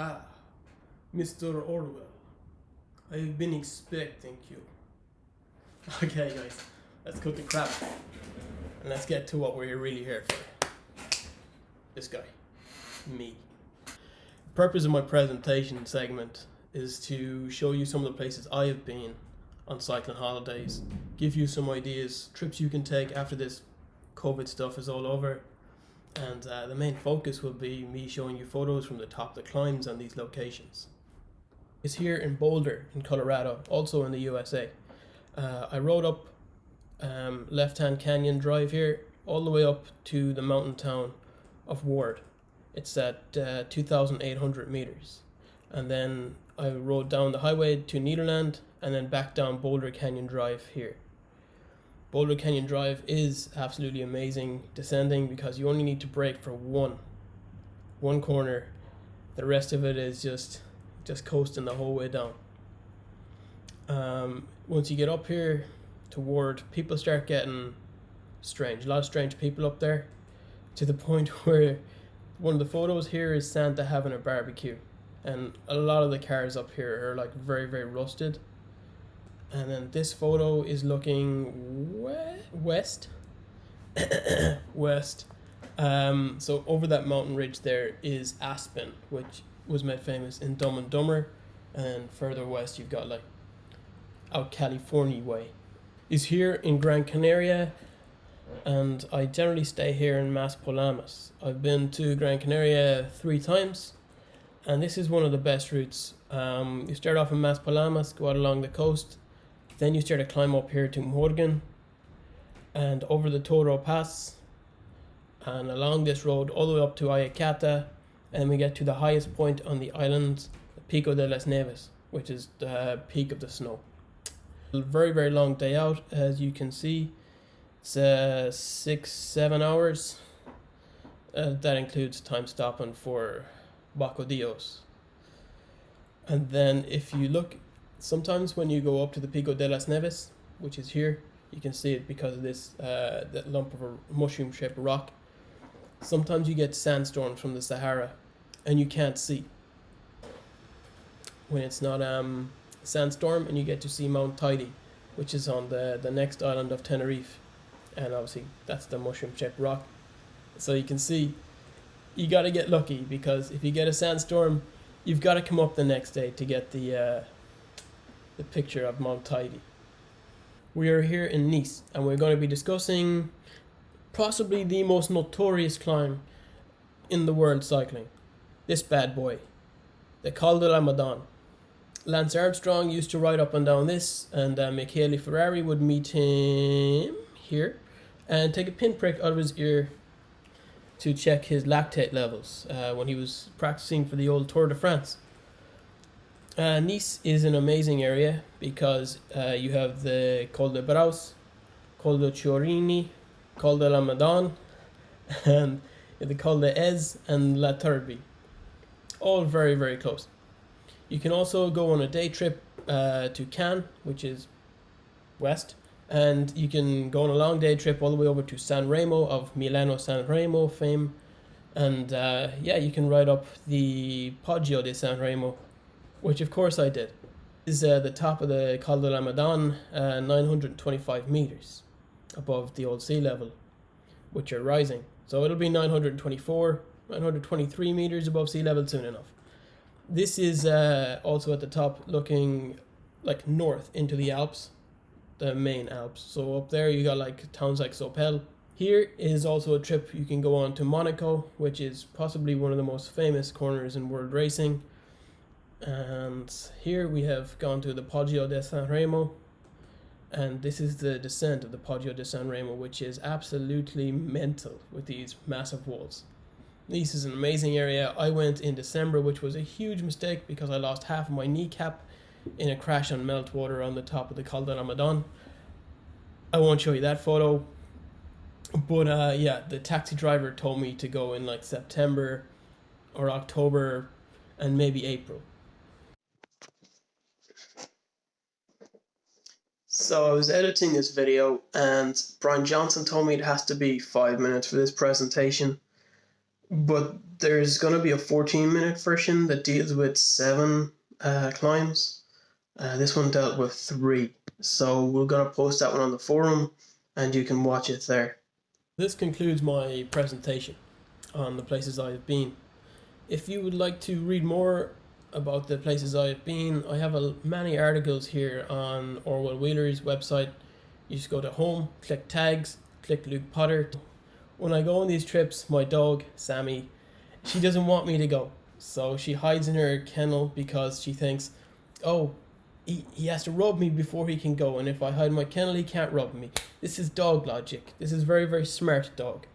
Ah, Mr. Orwell, I've been expecting you. Okay, guys, let's cut the crap and let's get to what we're really here for. This guy, me. The purpose of my presentation segment is to show you some of the places I have been on cycling holidays, give you some ideas, trips you can take after this COVID stuff is all over, and the main focus will be me showing you photos from the top of the climbs on these locations. It's here in Boulder in Colorado, also in the USA. I rode up Left Hand Canyon Drive here all the way up to the mountain town of Ward. It's at 2,800 meters, and then I rode down the highway to Nederland and then back down Boulder Canyon Drive here. Boulder Canyon Drive is absolutely amazing descending because you only need to brake for one corner. The rest of it is just coasting the whole way down. Once you get up here toward, people start getting strange. A lot of strange people up there, to the point where one of the photos here is Santa having a barbecue, and a lot of the cars up here are like very, very rusted. And then this photo is looking west. So over that mountain ridge there is Aspen, which was made famous in Dumb and Dumber, and further west you've got like out California way. Is here in Gran Canaria, and I generally stay here in Mas Palomas. I've been to Gran Canaria 3 times, and this is one of the best routes. You start off in Mas Palomas, go out along the coast, then you start to climb up here to Morgan and over the Toro Pass and along this road all the way up to Ayacata, and we get to the highest point on the island, Pico de las Nieves, which is the peak of the snow. A very, very long day out, as you can see. It's 6-7 hours. That includes time stopping for Bocadillos. And then if you look, sometimes when you go up to the Pico de las Nieves, which is here, you can see it because of this that lump of a mushroom-shaped rock. Sometimes you get sandstorms from the Sahara, and you can't see when it's not sandstorm, and you get to see Mount Tidy, which is on the next island of Tenerife, and obviously that's the mushroom-shaped rock. So you can see, you got to get lucky, because if you get a sandstorm, you've got to come up the next day to get the picture of Mount Tidy. We are here in Nice, and we're going to be discussing possibly the most notorious climb in the world cycling. This bad boy, the Col de la Madone. Lance Armstrong used to ride up and down this, and Michele Ferrari would meet him here and take a pinprick out of his ear to check his lactate levels when he was practicing for the old Tour de France. Nice is an amazing area because you have the Col de Braus, Col de Chiorini, Col de la Madone, and the Col de Ez and La Turbie. All very, very close. You can also go on a day trip to Cannes, which is west, and you can go on a long day trip all the way over to San Remo of Milano-San Remo fame, and you can ride up the Poggio di San Remo, which of course I did. This is the top of the Col de la Madone, 925 meters above the old sea level, which are rising. So it'll be 924, 923 meters above sea level soon enough. This is also at the top looking like north into the Alps, the main Alps. So up there you got like towns like Sopel. Here is also a trip you can go on to Monaco, which is possibly one of the most famous corners in world racing. And here we have gone to the Poggio di San Remo, and this is the descent of the Poggio di San Remo, which is absolutely mental with these massive walls. Nice is an amazing area. I went in December, which was a huge mistake because I lost half of my kneecap in a crash on meltwater on the top of the Col de la Madone. I won't show you that photo, but the taxi driver told me to go in like September or October and maybe April. So I was editing this video, and Brian Johnson told me it has to be 5 minutes for this presentation, But there's gonna be a 14-minute version that deals with 7 climbs. This one dealt with 3. So we're gonna post that one on the forum, and you can watch it there. This concludes my presentation on the places I have been. If you would like to read more about the places I have been, I have many articles here on Orwell Wheeler's website. You just go to home, click tags, click Luke Potter. When I go on these trips, my dog, Sammy, she doesn't want me to go. So she hides in her kennel because she thinks, oh, he has to rub me before he can go, and if I hide in my kennel, he can't rub me. This is dog logic. This is very, very smart dog.